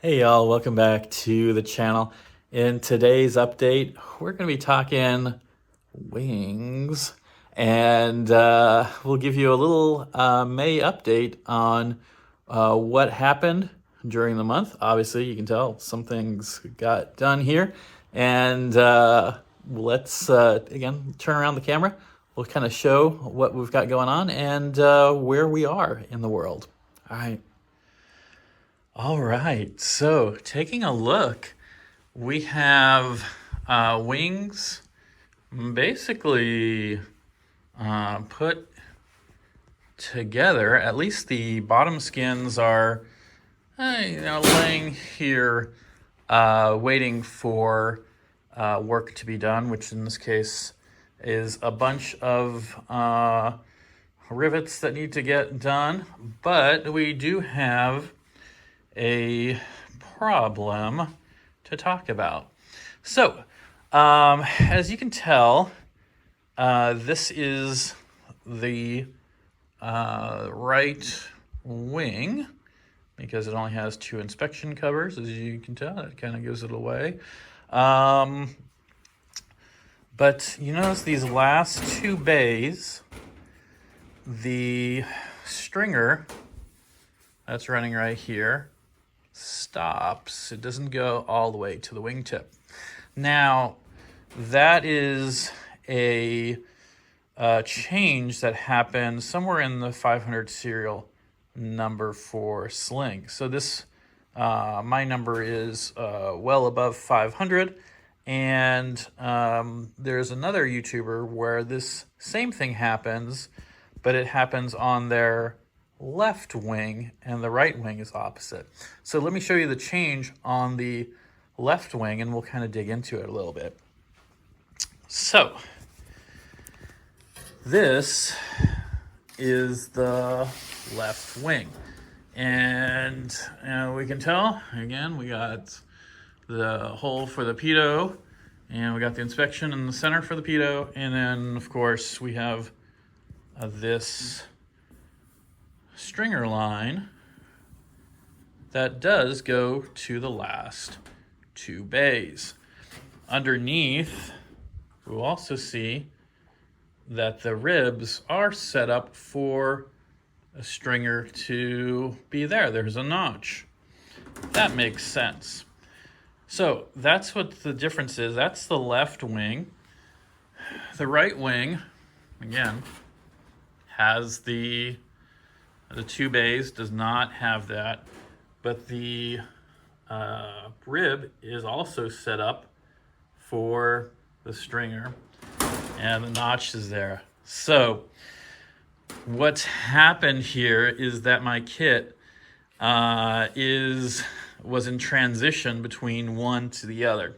Hey y'all, welcome back to the channel. In today's update, we're going to be talking wings, and we'll give you a little May update on what happened during the month. Obviously, you can tell some things got done here, and let's again turn around the camera. We'll kind of show what we've got going on and where we are in the world. All right. All right, so taking a look, we have wings basically put together. At least the bottom skins are, laying here, waiting for work to be done, which in this case is a bunch of rivets that need to get done. But we do have a problem to talk about. So, as you can tell, this is the right wing, because it only has 2 inspection covers, as you can tell. That kind of gives it away. But you notice these last 2 bays, the stringer that's running right here stops. It doesn't go all the way to the wingtip. Now, that is a change that happened somewhere in the 500 serial number for Sling. So this, my number is well above 500, and there's another YouTuber where this same thing happens, but it happens on their left wing and the right wing is opposite. So let me show you the change on the left wing and we'll kind of dig into it a little bit. So this is the left wing, and we can tell again we got the hole for the pitot, and we got the inspection in the center for the pitot, and then of course we have this stringer line that does go to the last 2 bays. Underneath, we'll also see that the ribs are set up for a stringer to be there. There's a notch. That makes sense. So that's what the difference is. That's the left wing. The right wing, again, has the 2 bays, does not have that, but the rib is also set up for the stringer, and the notch is there. So what's happened here is that my kit was in transition between one to the other.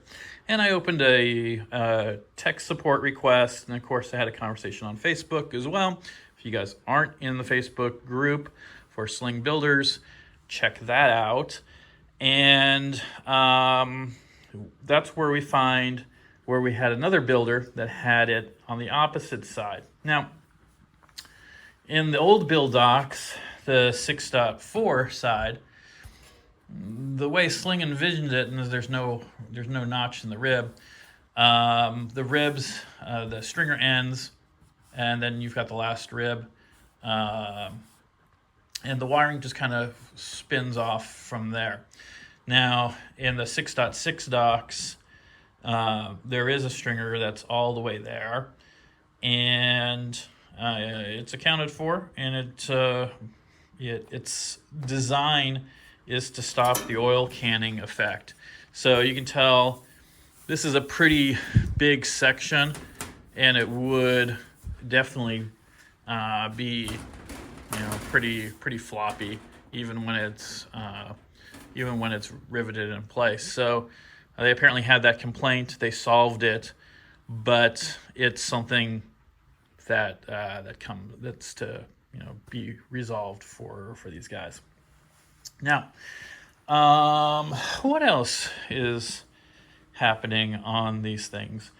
And I opened a tech support request, and of course I had a conversation on Facebook as well. If you guys aren't in the Facebook group for Sling Builders, check that out. And that's where we find where we had another builder that had it on the opposite side. Now, in the old build docs, the 6.4 side, the way Sling envisioned it, and there's no notch in the rib. The ribs, the stringer ends, and then you've got the last rib, and the wiring just kind of spins off from there. Now, in the 6.6 docs, there is a stringer that's all the way there, and it's accounted for, and its design is to stop the oil canning effect. So you can tell this is a pretty big section, and it would definitely be pretty floppy even when it's riveted in place. So they apparently had that complaint. They solved it, but it's something that's to be resolved for these guys. Now, what else is happening on these things?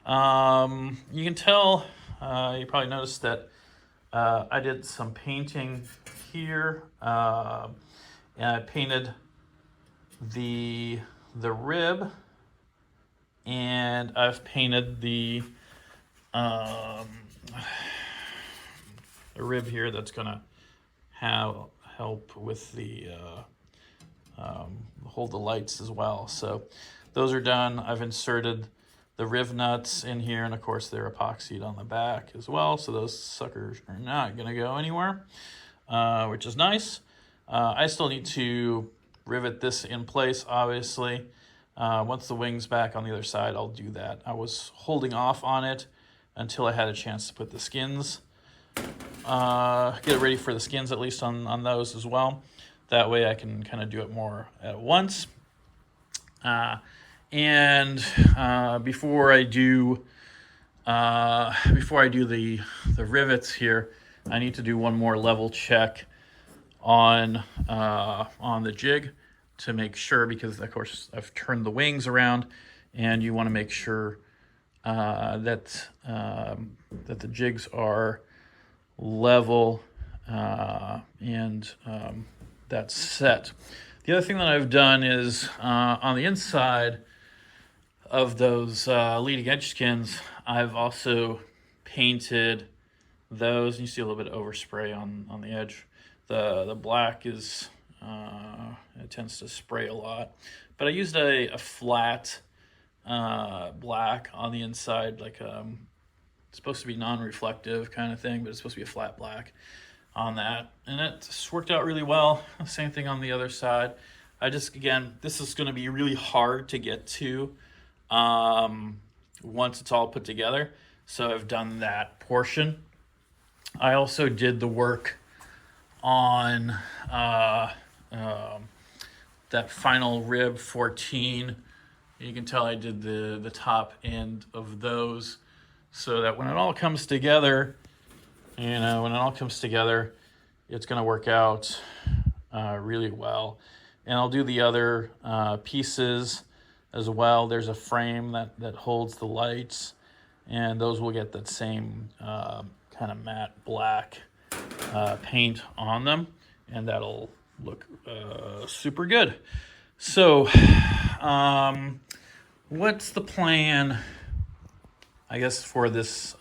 You can tell, you probably noticed that I did some painting here, and I painted the rib, and I've painted the rib here that's gonna help with the hold the lights as well. So those are done. I've inserted the riv nuts in here, and of course they're epoxied on the back as well, so those suckers are not gonna go anywhere, which is nice. I still need to rivet this in place, obviously. Once the wing's back on the other side, I'll do that. I was holding off on it until I had a chance to put the skins, get it ready for the skins, at least on those as well. That way I can kind of do it more at once. Before I do the rivets here, I need to do one more level check on the jig to make sure, because of course I've turned the wings around, and you want to make sure that the jigs are level and that's set. The other thing that I've done is on the inside of those leading edge skins, I've also painted those. You see a little bit of overspray on the edge. The black is it tends to spray a lot, but I used a flat black on the inside, like it's supposed to be non-reflective kind of thing, but it's supposed to be a flat black on that, and it just worked out really well. Same thing on the other side. Again, this is going to be really hard to get to once it's all put together, so I've done that portion. I also did the work on that final rib 14. You can tell I did the top end of those, so that when it all comes together, it's going to work out really well. And I'll do the other pieces as well. There's a frame that holds the lights, and those will get that same kind of matte black paint on them, and that'll look super good. So what's the plan, I guess, for this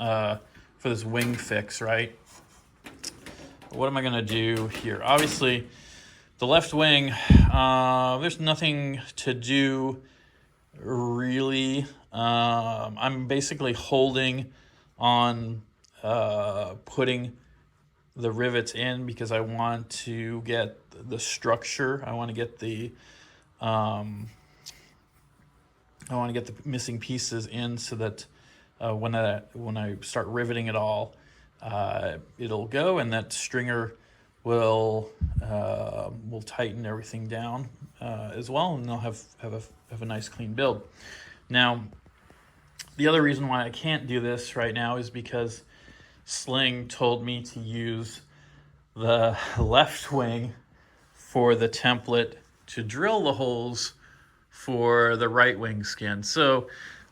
wing fix, right? What am I gonna do here? Obviously, the left wing, there's nothing to do really. I'm basically holding on putting the rivets in because I want to get the structure. I want to get the missing pieces in, so that when I start riveting it all, it'll go, and that stringer will tighten everything down as well, and I'll have a nice clean build. Now, the other reason why I can't do this right now is because Sling told me to use the left wing for the template to drill the holes for the right wing skin. So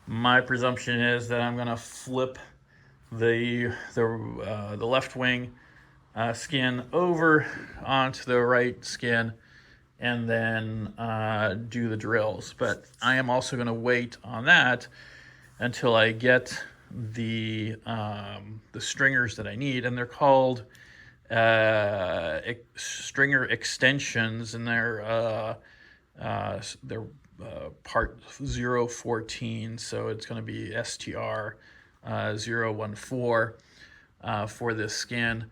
my presumption is that I'm going to flip the left wing skin over onto the right skin, and then do the drills. But I am also going to wait on that until I get the stringers that I need, and they're called stringer extensions, and they're part 014, so it's going to be STR 014 for this skin,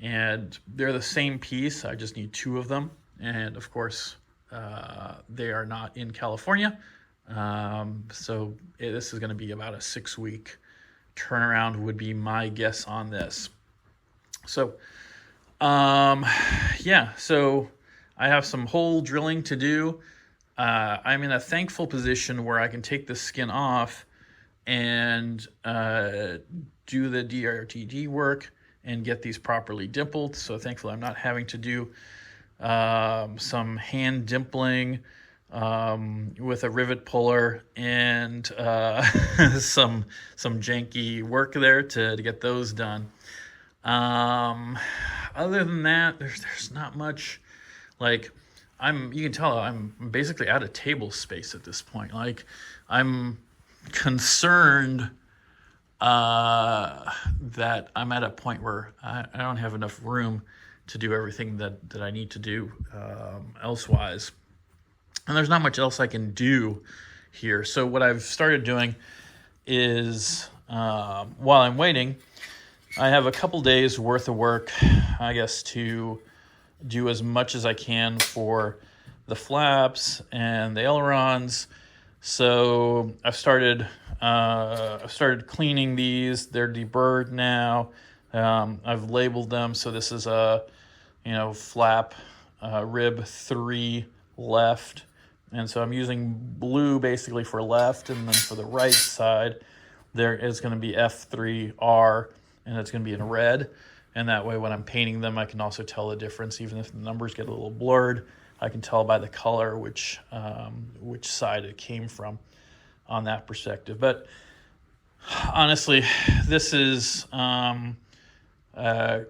and they're the same piece. I just need two of them, and of course they are not in California, so this is going to be about a 6-week turnaround would be my guess on this. So yeah, so I have some hole drilling to do. I'm in a thankful position where I can take the skin off and do the DRTD work and get these properly dimpled. So thankfully I'm not having to do some hand dimpling with a rivet puller and some janky work there to get those done. Other than that, there's not much. Like, you can tell I'm basically out of table space at this point. Like, I'm concerned that I'm at a point where I don't have enough room to do everything that I need to do elsewise. And there's not much else I can do here. So what I've started doing is, while I'm waiting, I have a couple days worth of work, I guess, to do as much as I can for the flaps and the ailerons. So I've started cleaning these. They're deburred now. I've labeled them. So this is a, flap rib 3 left. And so I'm using blue basically for left, and then for the right side, there is going to be F3R, and it's going to be in red. And that way when I'm painting them, I can also tell the difference. Even if the numbers get a little blurred, I can tell by the color which side it came from on that perspective. But honestly, this is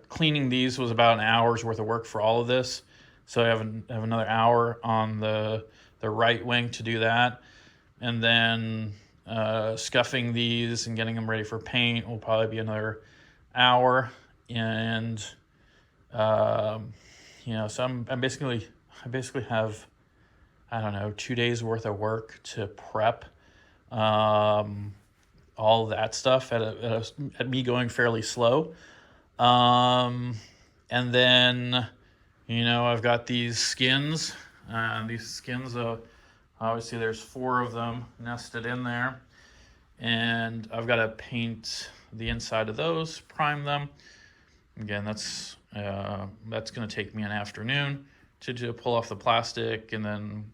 cleaning these was about an hour's worth of work for all of this. So I have another hour on the right wing to do that. And then scuffing these and getting them ready for paint will probably be another hour. And so I basically have, I don't know, 2 days worth of work to prep all that stuff at me going fairly slow. And then, I've got these skins. Obviously there's 4 of them nested in there. And I've got to paint the inside of those, prime them. Again, that's going to take me an afternoon to pull off the plastic and then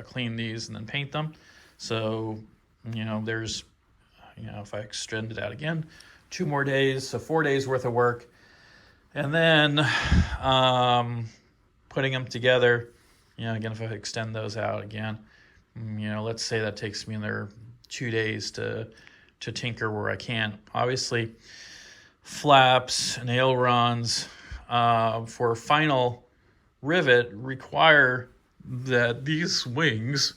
clean these and then paint them. So, there's, if I extend it out again, 2 more days, so 4 days worth of work. And then putting them together, again, if I extend those out again, let's say that takes me another 2 days to tinker where I can. Obviously, flaps and ailerons for final rivet require that these wings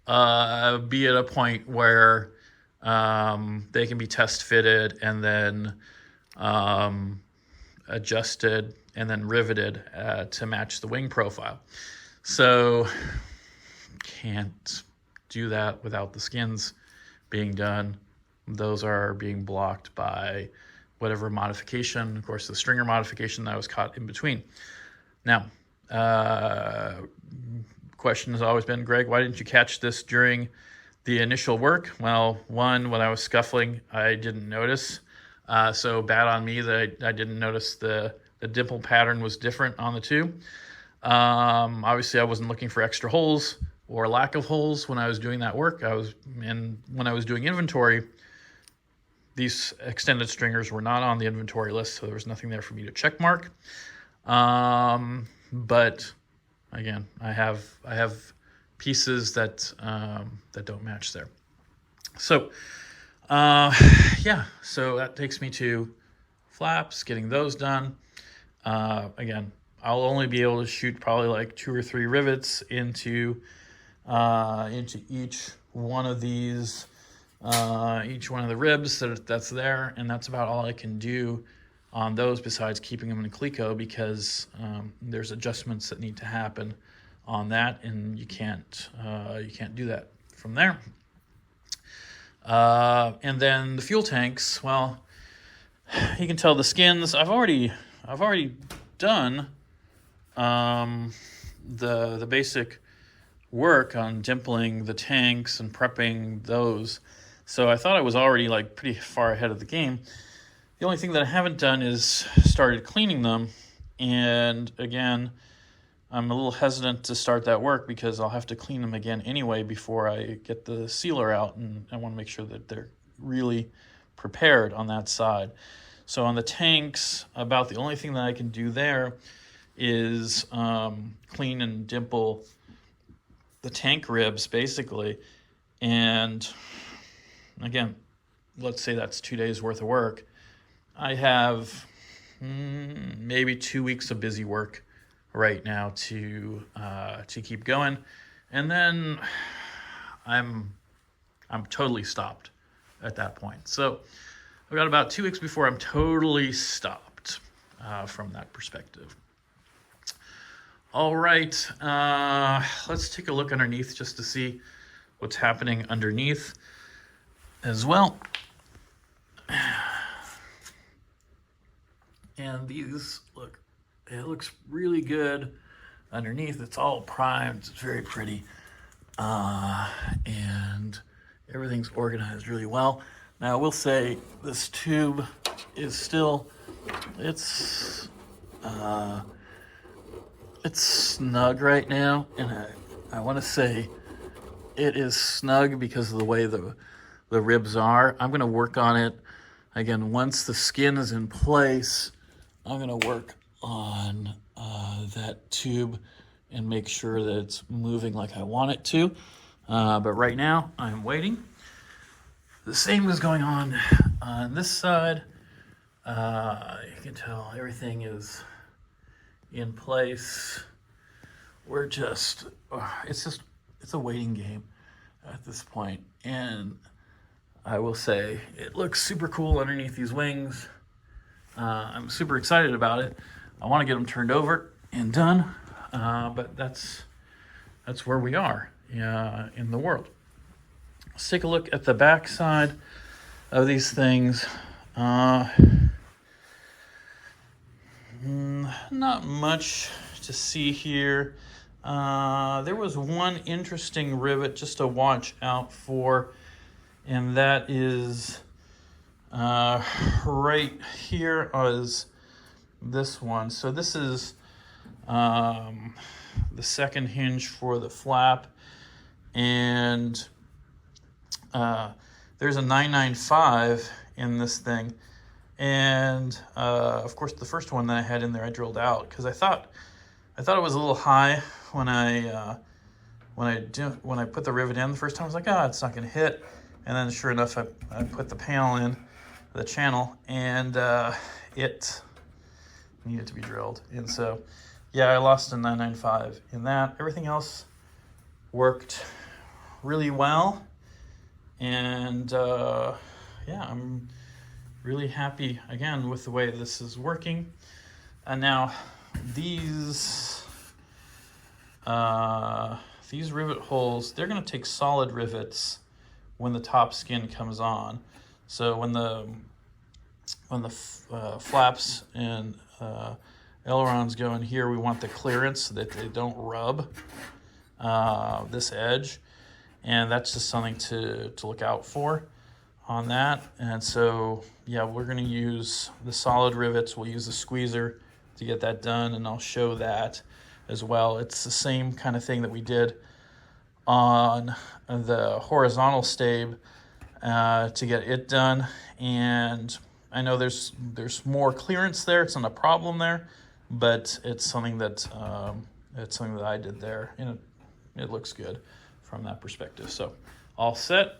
be at a point where they can be test fitted and then adjusted and then riveted to match the wing profile. So can't do that without the skins being done. Those are being blocked by whatever modification, of course, the stringer modification that was caught in between. Now, question has always been, Greg, why didn't you catch this during the initial work? Well, one, when I was scuffling, I didn't notice. So bad on me that I didn't notice the dimple pattern was different on the two. Obviously, I wasn't looking for extra holes or lack of holes when I was doing that work. When I was doing inventory, these extended stringers were not on the inventory list, so there was nothing there for me to check mark. But again, I have pieces that don't match there. So so that takes me to flaps, getting those done. Again, I'll only be able to shoot probably like 2 or 3 rivets into each one of these, each one of the ribs that's there, and that's about all I can do on those besides keeping them in Cleco, because there's adjustments that need to happen on that, and you can't do that from there. And then the fuel tanks, well, you can tell the skins. I've already done the basic work on dimpling the tanks and prepping those. So I thought I was already like pretty far ahead of the game. The only thing that I haven't done is started cleaning them. And again, I'm a little hesitant to start that work because I'll have to clean them again anyway before I get the sealer out, and I want to make sure that they're really prepared on that side. So on the tanks, about the only thing that I can do there is clean and dimple the tank ribs basically. And again, let's say that's 2 days worth of work. I have maybe 2 weeks of busy work right now to keep going. And then I'm totally stopped at that point. So I've got about 2 weeks before I'm totally stopped from that perspective. All right, let's take a look underneath just to see what's happening underneath as well. And these look, it looks really good underneath. It's all primed, it's very pretty. And everything's organized really well. Now I will say this tube is still, it's snug right now, and I want to say it is snug because of the way the ribs are. I'm going to work on it again once the skin is in place. I'm going to work on that tube and make sure that it's moving like I want it to. But right now I'm waiting. The same is going on this side. You can tell everything is in place. We're just, it's a waiting game at this point. And I will say it looks super cool underneath these wings. I'm super excited about it. I want to get them turned over and done, but that's where we are in the world. Let's take a look at the back side of these things. Not much to see here. There was one interesting rivet just to watch out for, and that is right here is this one. So this is the second hinge for the flap, and there's a 995 in this thing. And of course, the first one that I had in there, I drilled out because I thought it was a little high when I put the rivet in the first time. I was like, it's not going to hit. And then sure enough, I put the panel in, the channel, and it needed to be drilled. And so, yeah, I lost a 995 in that. Everything else worked really well. And yeah, I'm really happy again with the way this is working. And now these rivet holes, they're going to take solid rivets when the top skin comes on. So when the flaps and ailerons go in here, we want the clearance so that they don't rub this edge. And that's just something to look out for on that. And so, yeah, we're going to use the solid rivets. We'll use the squeezer to get that done, and I'll show that as well. It's the same kind of thing that we did on the horizontal stabe to get it done. And I know there's more clearance there. It's not a problem there, but it's something that I did there, and it looks good from that perspective. So all set.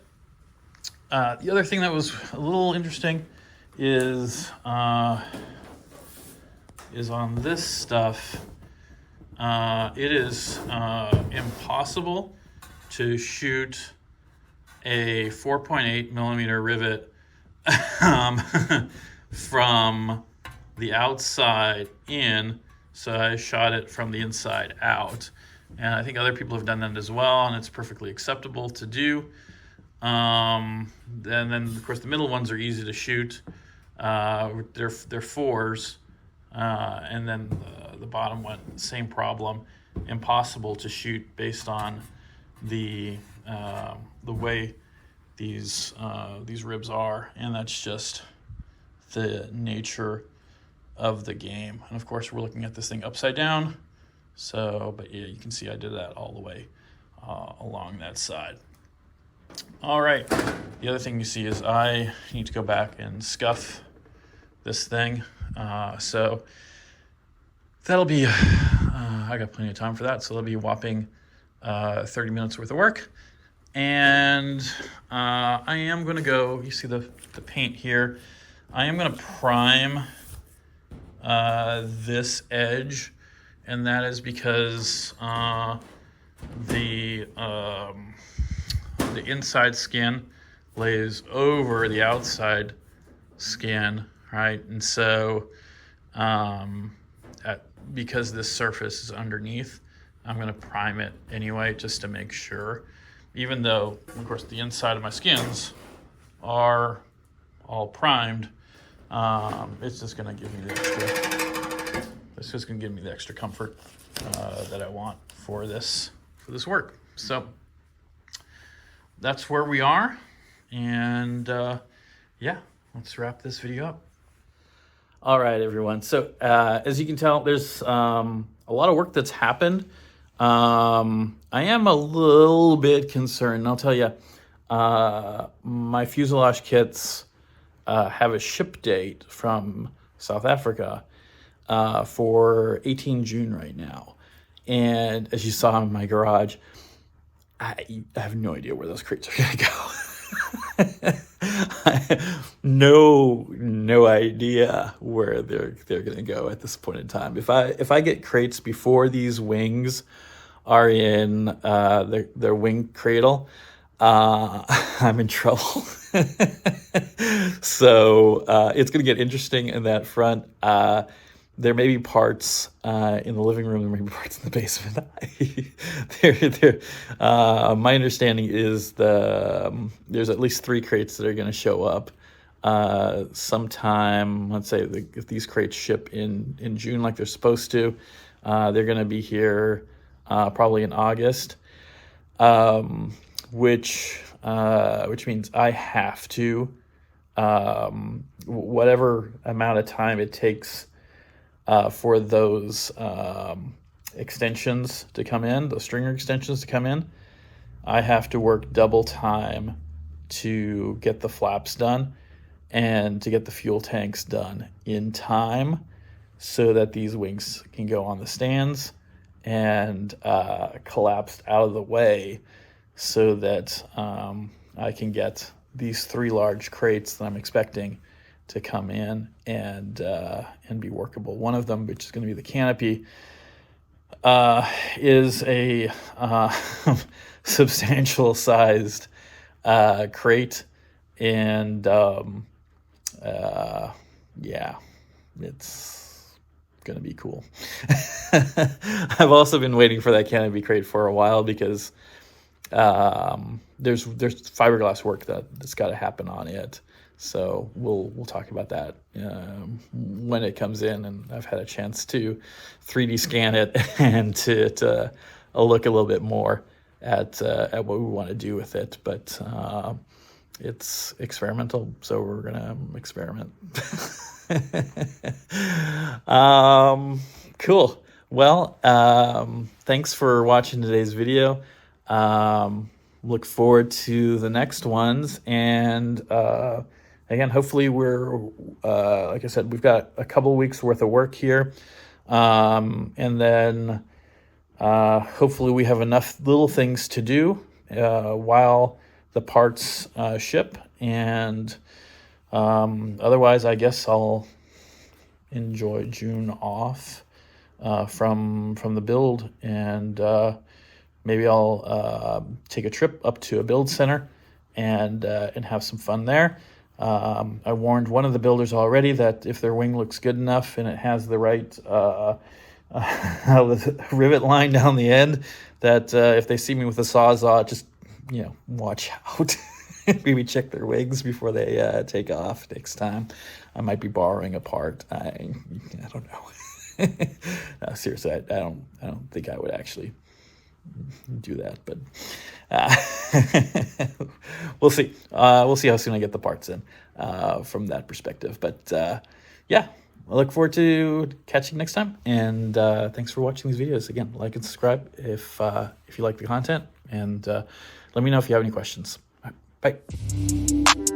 The other thing that was a little interesting is on this stuff. It is impossible to shoot a 4.8 millimeter rivet from the outside in. So I shot it from the inside out. And I think other people have done that as well, and it's perfectly acceptable to do. And then, of course, the middle ones are easy to shoot. They're fours. And then the bottom one, same problem. Impossible to shoot based on the way these ribs are, and that's just the nature of the game. And of course, we're looking at this thing upside down. So, but yeah, you can see I did that all the way along that side. All right, the other thing you see is I need to go back and scuff this thing. So that'll be, I got plenty of time for that. So that'll be a whopping 30 minutes worth of work. And I am going to go, you see the paint here. I am going to prime this edge and that is because the inside skin lays over the outside skin, right? And so because this surface is underneath, I'm going to prime it anyway just to make sure, even though of course the inside of my skins are all primed. It's just going to give me the extra comfort that I want for this work. So that's where we are, and yeah, let's wrap this video up. All right, everyone. So as you can tell, there's a lot of work that's happened. I am a little bit concerned. I'll tell you, my fuselage kits have a ship date from South Africa for 18 June right now. And as you saw in my garage, I have no idea where those crates are going to go. I have no idea where they're going to go at this point in time. If I get crates before these wings are in their wing cradle, I'm in trouble. So it's going to get interesting in that front. There may be parts in the living room. There may be parts in the basement. My understanding is there's at least 3 crates that are going to show up sometime. Let's say if these crates ship in June like they're supposed to, they're going to be here probably in August, which means I have to whatever amount of time it takes for those extensions to come in, those stringer extensions to come in, I have to work double time to get the flaps done and to get the fuel tanks done in time so that these wings can go on the stands and collapsed out of the way so that I can get these 3 large crates that I'm expecting to come in and be workable. One of them, which is going to be the canopy, is a substantial sized crate, and yeah, it's going to be cool. I've also been waiting for that canopy crate for a while because there's fiberglass work that's got to happen on it. So we'll talk about that when it comes in, and I've had a chance to 3D scan it and to look a little bit more at what we want to do with it. But it's experimental, so we're gonna experiment. Cool. Well, thanks for watching today's video. Look forward to the next ones, and again, hopefully we're, like I said, we've got a couple weeks worth of work here. And then hopefully we have enough little things to do while the parts ship. And otherwise, I guess I'll enjoy June off from the build. And maybe I'll take a trip up to a build center and have some fun there. I warned one of the builders already that if their wing looks good enough and it has the right rivet line down the end, that if they see me with a Sawzall, just watch out. Maybe check their wings before they take off next time. I might be borrowing a part. I don't know. No, seriously, I don't think I would actually do that, but we'll see. We'll see how soon I get the parts in from that perspective. But yeah, I look forward to catching you next time. And thanks for watching these videos. Again, like and subscribe if you like the content, and let me know if you have any questions. All right, bye.